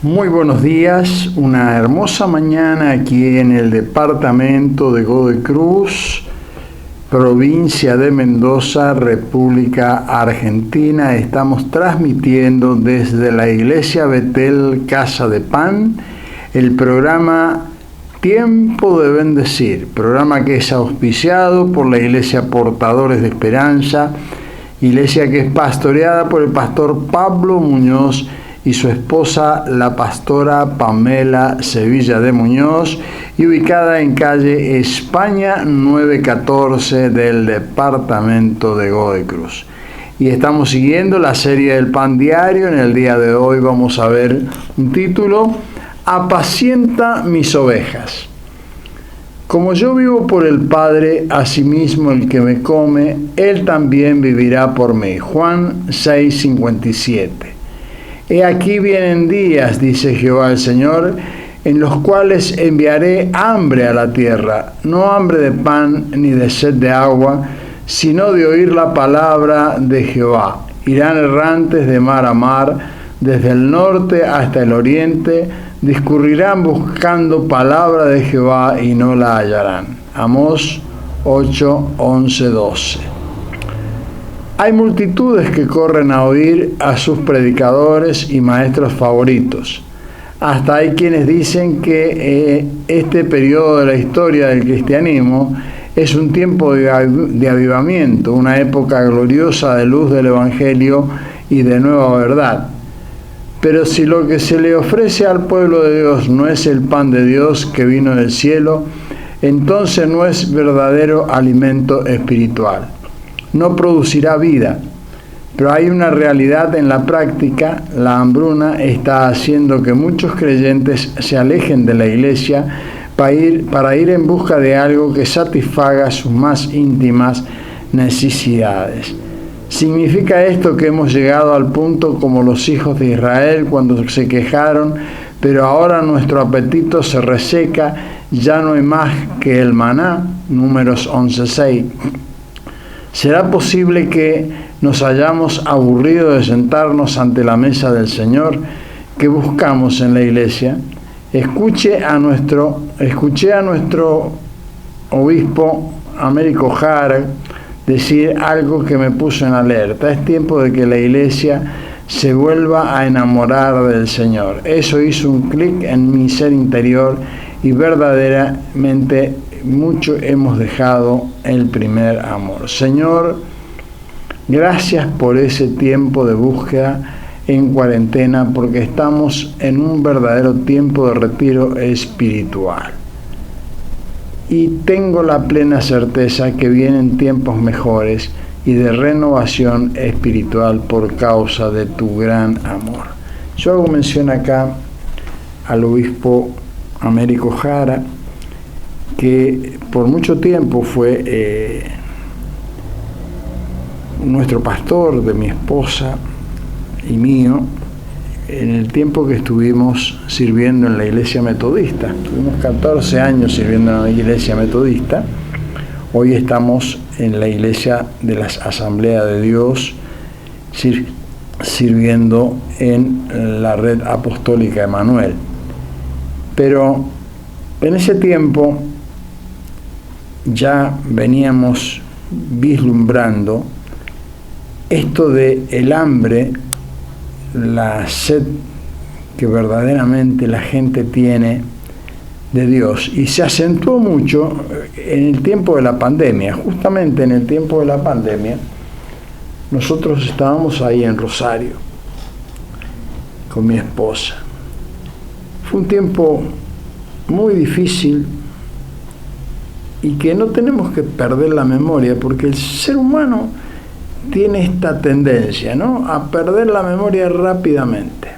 Muy buenos días, una hermosa mañana aquí en el departamento de Godoy Cruz, provincia de Mendoza, República Argentina. Estamos transmitiendo desde la Iglesia Betel Casa de Pan el programa Tiempo de Bendecir, programa que es auspiciado por la Iglesia Portadores de Esperanza, iglesia que es pastoreada por el pastor Pablo Muñoz y su esposa, la pastora Pamela Sevilla de Muñoz, y ubicada en calle España 914 del departamento de Godoy Cruz. Y estamos siguiendo la serie del Pan Diario. En el día de hoy vamos a ver un título: Apacienta mis ovejas. Como yo vivo por el Padre, asimismo el que me come, él también vivirá por mí. Juan 6:57. He aquí vienen días, dice Jehová el Señor, en los cuales enviaré hambre a la tierra, no hambre de pan ni de sed de agua, sino de oír la palabra de Jehová. Irán errantes de mar a mar, desde el norte hasta el oriente, discurrirán buscando palabra de Jehová y no la hallarán. Amós 8:11-12. Hay multitudes que corren a oír a sus predicadores y maestros favoritos. Hasta hay quienes dicen que este periodo de la historia del cristianismo es un tiempo de avivamiento, una época gloriosa de luz del Evangelio y de nueva verdad. Pero si lo que se le ofrece al pueblo de Dios no es el pan de Dios que vino del cielo, entonces no es verdadero alimento espiritual. No producirá vida. Pero hay una realidad en la práctica: la hambruna está haciendo que muchos creyentes se alejen de la iglesia para ir en busca de algo que satisfaga sus más íntimas necesidades. ¿Significa esto que hemos llegado al punto como los hijos de Israel cuando se quejaron, pero ahora nuestro apetito se reseca, ya no hay más que el maná? Números 11:6. ¿Será posible que nos hayamos aburrido de sentarnos ante la mesa del Señor? ¿Qué buscamos en la iglesia? Escuché a nuestro obispo Américo Jara decir algo que me puso en alerta. Es tiempo de que la iglesia se vuelva a enamorar del Señor. Eso hizo un clic en mi ser interior y verdaderamente mucho hemos dejado el primer amor. Señor, gracias por ese tiempo de búsqueda en cuarentena, porque estamos en un verdadero tiempo de retiro espiritual. Y tengo la plena certeza que vienen tiempos mejores y de renovación espiritual por causa de tu gran amor. Yo hago mención acá al obispo Américo Jara, que por mucho tiempo fue nuestro pastor, de mi esposa y mío, en el tiempo que estuvimos sirviendo en la iglesia metodista. Tuvimos 14 años sirviendo en la iglesia metodista. Hoy estamos en la iglesia de las Asambleas de Dios, sirviendo en la red apostólica Emanuel. Pero en ese tiempo ya veníamos vislumbrando esto de el hambre, la sed que verdaderamente la gente tiene de Dios, y se acentuó mucho en el tiempo de la pandemia. Justamente en el tiempo de la pandemia nosotros estábamos ahí en Rosario con mi esposa. Fue un tiempo muy difícil y que no tenemos que perder la memoria, porque el ser humano tiene esta tendencia, ¿no?, a perder la memoria rápidamente.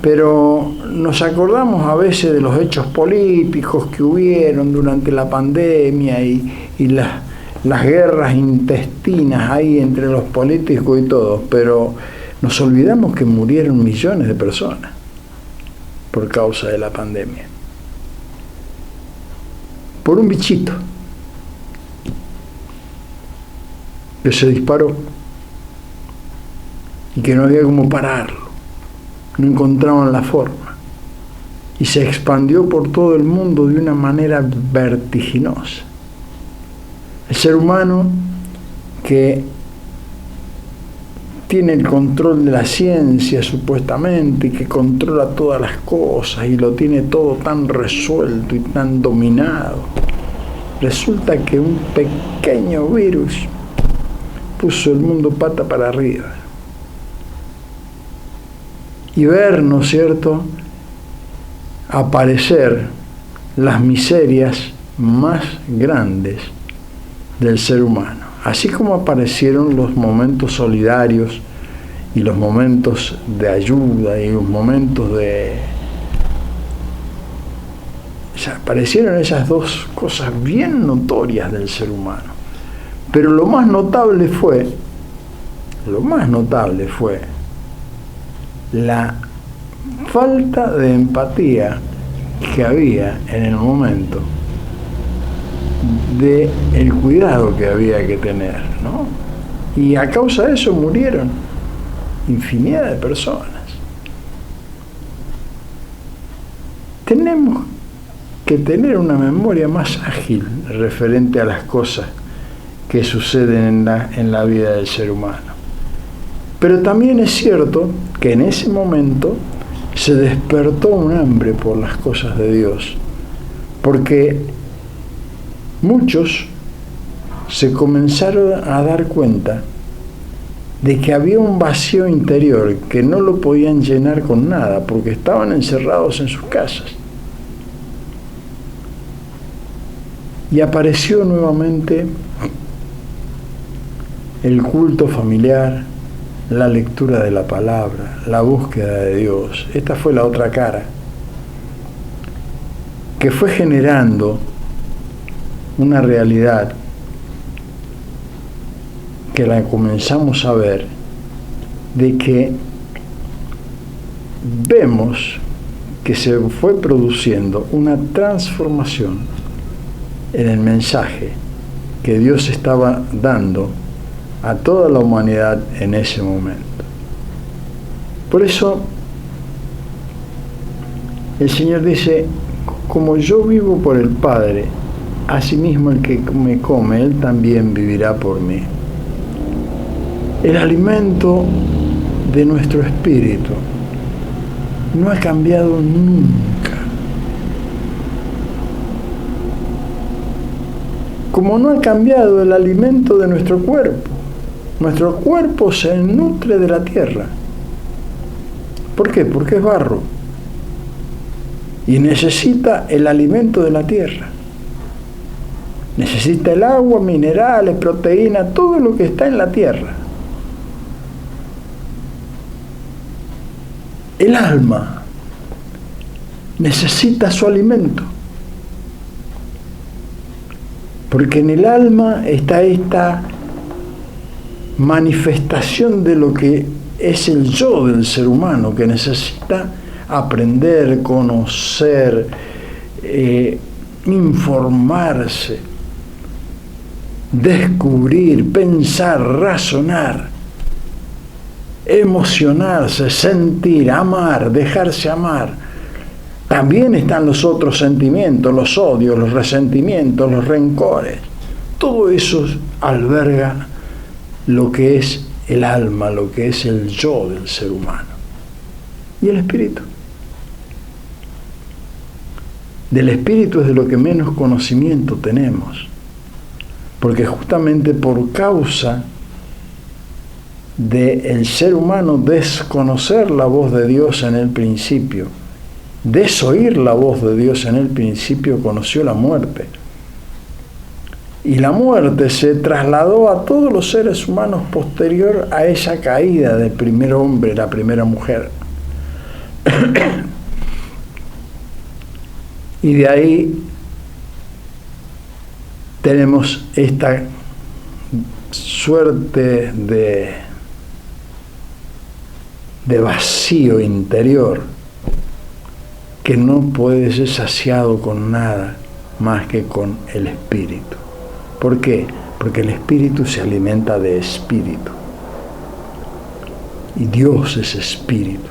Pero nos acordamos a veces de los hechos políticos que hubieron durante la pandemia y las guerras intestinas ahí entre los políticos y todos, pero nos olvidamos que murieron millones de personas por causa de la pandemia. Por un bichito que se disparó y que no había cómo pararlo. no encontraban la forma y se expandió por todo el mundo de una manera vertiginosa. El ser humano que tiene el control de la ciencia supuestamente y que controla todas las cosas y lo tiene todo tan resuelto y tan dominado, resulta que un pequeño virus puso el mundo pata para arriba. Y ver, ¿no es cierto?, aparecer las miserias más grandes del ser humano. Así como aparecieron los momentos solidarios y los momentos de ayuda y los momentos aparecieron esas dos cosas bien notorias del ser humano. Pero lo más notable fue la falta de empatía que había en el momento de el cuidado que había que tener, ¿no? Y a causa de eso murieron infinidad de personas. Tenemos que tener una memoria más ágil referente a las cosas que suceden en la vida del ser humano. Pero también es cierto que en ese momento se despertó un hambre por las cosas de Dios, porque muchos se comenzaron a dar cuenta de que había un vacío interior que no lo podían llenar con nada, porque estaban encerrados en sus casas. Y apareció nuevamente el culto familiar, la lectura de la palabra, la búsqueda de Dios. Esta fue la otra cara, que fue generando una realidad que la comenzamos a ver, de que vemos que se fue produciendo una transformación en el mensaje que Dios estaba dando a toda la humanidad en ese momento. Por eso el Señor dice: como yo vivo por el Padre, asimismo el que me come, él también vivirá por mí. El alimento de nuestro espíritu no ha cambiado nunca. Como no ha cambiado el alimento de nuestro cuerpo. Nuestro cuerpo se nutre de la tierra. ¿Por qué? Porque es barro. Y necesita el alimento de la tierra. Necesita el agua, minerales, proteínas, todo lo que está en la tierra. El alma necesita su alimento. Porque en el alma está esta manifestación de lo que es el yo del ser humano, que necesita aprender, conocer, informarse, descubrir, pensar, razonar, emocionarse, sentir, amar, dejarse amar. También están los otros sentimientos, los odios, los resentimientos, los rencores. Todo eso alberga lo que es el alma, lo que es el yo del ser humano. Y el espíritu. Del espíritu es de lo que menos conocimiento tenemos. Porque justamente por causa del ser humano desconocer la voz de Dios en el principio, desoír la voz de Dios en el principio, conoció la muerte. Y la muerte se trasladó a todos los seres humanos posterior a esa caída del primer hombre, la primera mujer. Y de ahí tenemos esta suerte de vacío interior que no puede ser saciado con nada más que con el espíritu. ¿Por qué? Porque el espíritu se alimenta de espíritu. Y Dios es espíritu.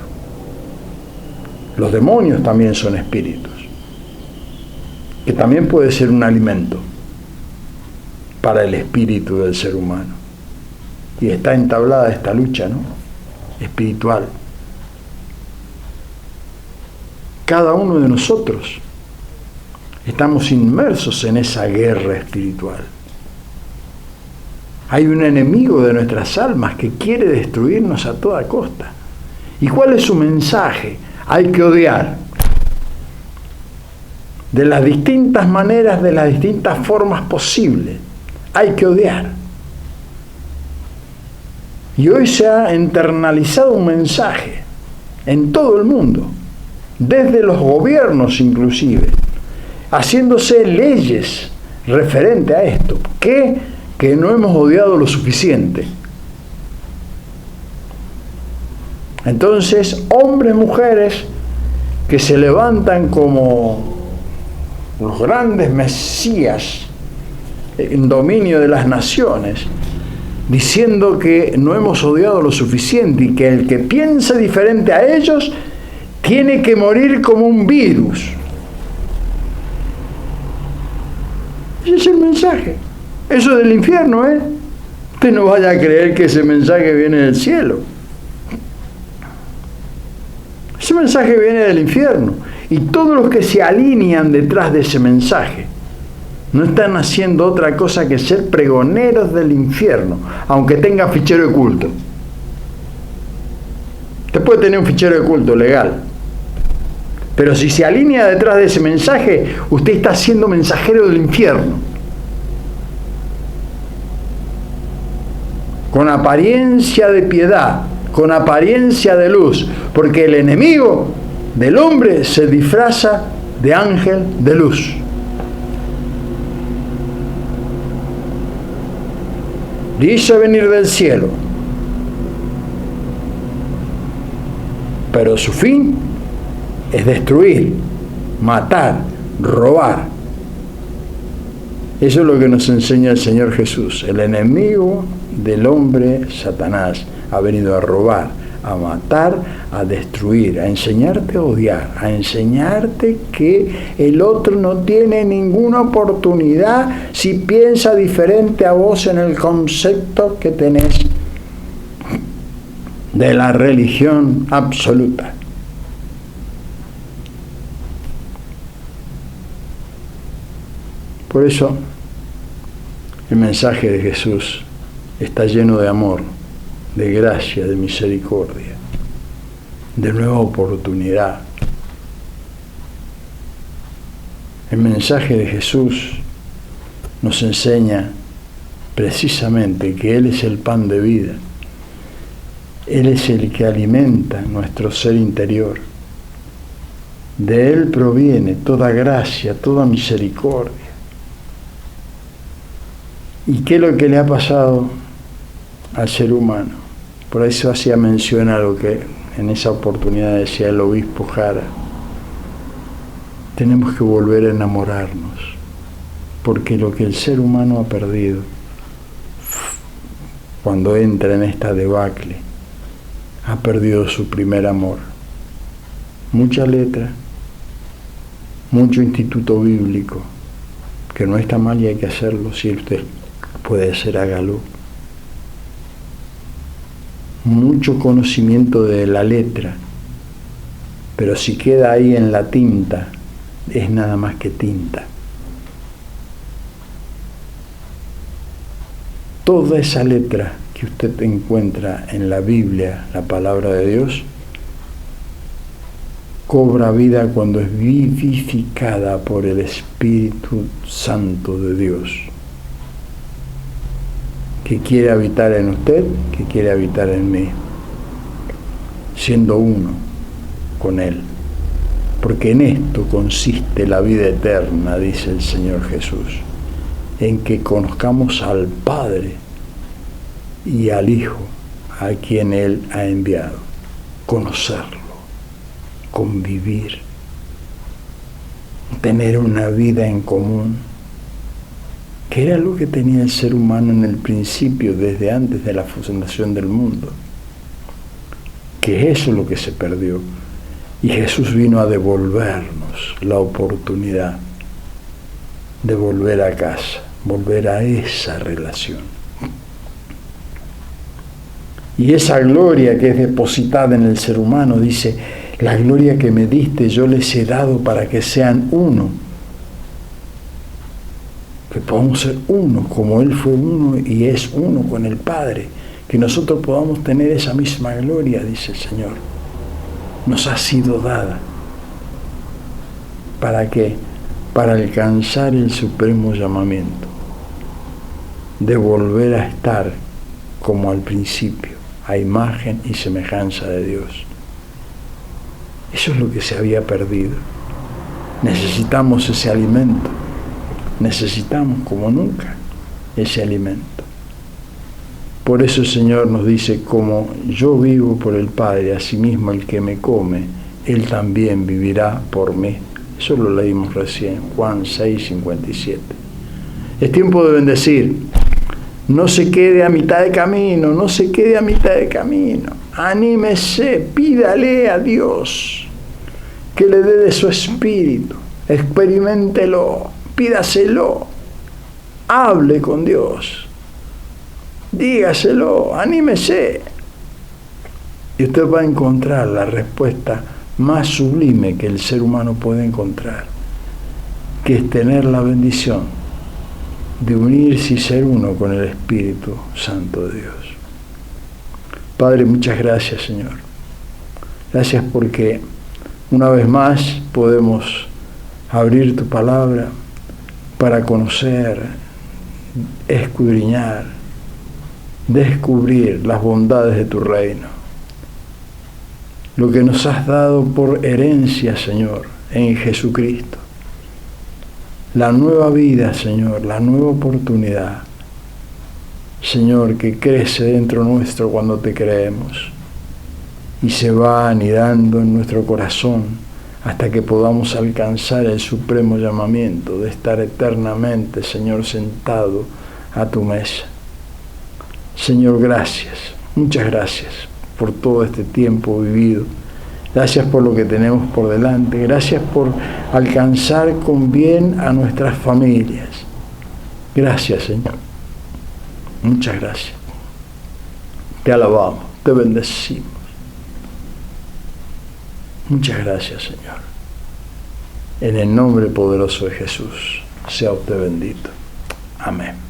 Los demonios también son espíritus, que también puede ser un alimento para el espíritu del ser humano. Y está entablada esta lucha, ¿no?, espiritual. Cada uno de nosotros estamos inmersos en esa guerra espiritual. Hay un enemigo de nuestras almas que quiere destruirnos a toda costa. ¿Y cuál es su mensaje? Hay que odiar. De las distintas maneras, de las distintas formas posibles. Hay que odiar. Y hoy se ha internalizado un mensaje en todo el mundo, desde los gobiernos inclusive, haciéndose leyes referente a esto, que no hemos odiado lo suficiente. Entonces, hombres, mujeres que se levantan como los grandes mesías en dominio de las naciones, diciendo que no hemos odiado lo suficiente y que el que piensa diferente a ellos tiene que morir como un virus. Ese es el mensaje. Eso es del infierno, ¿eh? Usted no vaya a creer que ese mensaje viene del cielo. Ese mensaje viene del infierno. Y todos los que se alinean detrás de ese mensaje no están haciendo otra cosa que ser pregoneros del infierno, aunque tenga fichero de culto. Usted puede tener un fichero de culto legal, pero si se alinea detrás de ese mensaje, usted está siendo mensajero del infierno. Con apariencia de piedad, con apariencia de luz, porque el enemigo del hombre se disfraza de ángel de luz. Dice venir del cielo, pero su fin es destruir, matar, robar. Eso es lo que nos enseña el Señor Jesús. El enemigo del hombre, Satanás, ha venido a robar, a matar, a destruir, a enseñarte a odiar, a enseñarte que el otro no tiene ninguna oportunidad si piensa diferente a vos en el concepto que tenés de la religión absoluta. Por eso, el mensaje de Jesús está lleno de amor, de gracia, de misericordia, de nueva oportunidad. El mensaje de Jesús nos enseña precisamente que Él es el pan de vida. Él es el que alimenta nuestro ser interior. De Él proviene toda gracia, toda misericordia. ¿Y qué es lo que le ha pasado al ser humano? Por eso hacía mención a lo que en esa oportunidad decía el obispo Jara. Tenemos que volver a enamorarnos, porque lo que el ser humano ha perdido cuando entra en esta debacle, ha perdido su primer amor. Mucha letra, mucho instituto bíblico, que no está mal y hay que hacerlo, si usted puede hacer, hágalo. Mucho conocimiento de la letra, pero si queda ahí en la tinta, es nada más que tinta. Toda esa letra que usted encuentra en la Biblia, la palabra de Dios, cobra vida cuando es vivificada por el Espíritu Santo de Dios, que quiere habitar en usted, que quiere habitar en mí, siendo uno con Él. Porque en esto consiste la vida eterna, dice el Señor Jesús, en que conozcamos al Padre y al Hijo, a quien Él ha enviado. Conocerlo, convivir, tener una vida en común, que era lo que tenía el ser humano en el principio, desde antes de la fundación del mundo. Que eso es lo que se perdió. Y Jesús vino a devolvernos la oportunidad de volver a casa, volver a esa relación. Y esa gloria que es depositada en el ser humano, dice, la gloria que me diste yo les he dado para que sean uno. Que podamos ser uno, como Él fue uno y es uno con el Padre. Que nosotros podamos tener esa misma gloria, dice el Señor. Nos ha sido dada. ¿Para qué? Para alcanzar el supremo llamamiento. De volver a estar como al principio, a imagen y semejanza de Dios. Eso es lo que se había perdido. Necesitamos ese alimento. Necesitamos como nunca ese alimento. Por eso el Señor nos dice, como yo vivo por el Padre, asimismo el que me come, Él también vivirá por mí. Eso lo leímos recién, Juan 6:57. Es tiempo de bendecir. No se quede a mitad de camino, no se quede a mitad de camino. Anímese, pídale a Dios que le dé de su espíritu. Experiméntelo, pídaselo, hable con Dios. Dígaselo, anímese. Y usted va a encontrar la respuesta más sublime que el ser humano puede encontrar, que es tener la bendición de unirse y ser uno con el Espíritu Santo de Dios. Padre, muchas gracias, Señor. Gracias porque una vez más podemos abrir tu palabra para conocer, escudriñar, descubrir las bondades de tu reino. Lo que nos has dado por herencia, Señor, en Jesucristo. La nueva vida, Señor, la nueva oportunidad, Señor, que crece dentro nuestro cuando te creemos y se va anidando en nuestro corazón hasta que podamos alcanzar el supremo llamamiento de estar eternamente, Señor, sentado a tu mesa. Señor, gracias, muchas gracias por todo este tiempo vivido. Gracias por lo que tenemos por delante. Gracias por alcanzar con bien a nuestras familias. Gracias, Señor. Muchas gracias. Te alabamos, te bendecimos. Muchas gracias, Señor. En el nombre poderoso de Jesús, sea usted bendito. Amén.